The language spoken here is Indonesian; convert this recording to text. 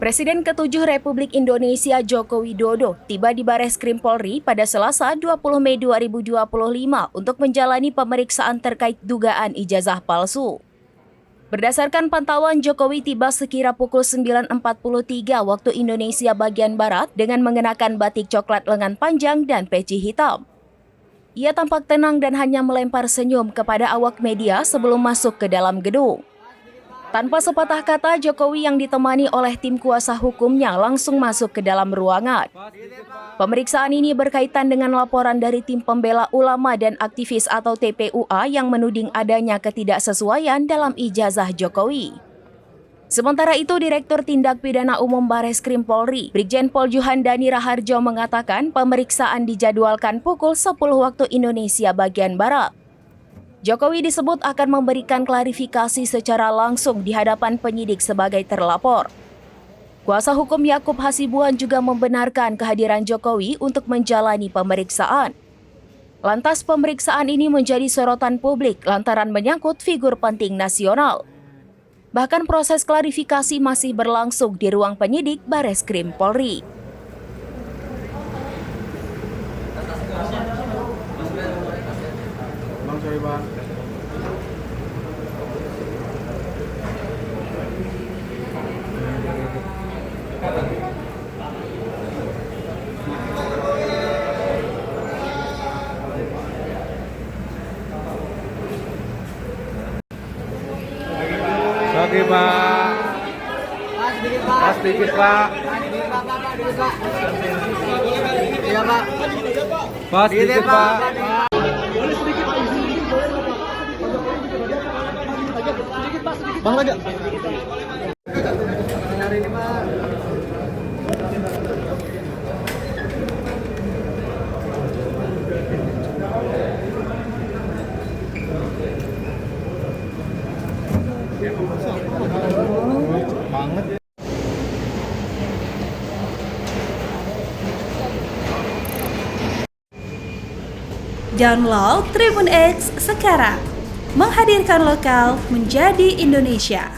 Presiden ke-7 Republik Indonesia Joko Widodo tiba di Bareskrim Polri pada Selasa 20 Mei 2025 untuk menjalani pemeriksaan terkait dugaan ijazah palsu. Berdasarkan pantauan, Jokowi tiba sekira pukul 9.43 waktu Indonesia bagian Barat dengan mengenakan batik coklat lengan panjang dan peci hitam. Ia tampak tenang dan hanya melempar senyum kepada awak media sebelum masuk ke dalam gedung. Tanpa sepatah kata, Jokowi yang ditemani oleh tim kuasa hukumnya langsung masuk ke dalam ruangan. Pemeriksaan ini berkaitan dengan laporan dari tim pembela ulama dan aktivis atau TPUA yang menuding adanya ketidaksesuaian dalam ijazah Jokowi. Sementara itu, Direktur Tindak Pidana Umum Bareskrim Polri, Brigjen Pol Juhandani Raharjo mengatakan pemeriksaan dijadwalkan pukul 10 waktu Indonesia bagian Barat. Jokowi disebut akan memberikan klarifikasi secara langsung di hadapan penyidik sebagai terlapor. Kuasa hukum Yakub Hasibuan juga membenarkan kehadiran Jokowi untuk menjalani pemeriksaan. Lantas pemeriksaan ini menjadi sorotan publik lantaran menyangkut figur penting nasional. Bahkan proses klarifikasi masih berlangsung di ruang penyidik Bareskrim Polri. Oke, Pak. Pas sedikit, Pak. Iya, Pak. Pas sedikit, Pak. Bang lagi. Banget. Download Tribun X sekarang, menghadirkan lokal menjadi Indonesia.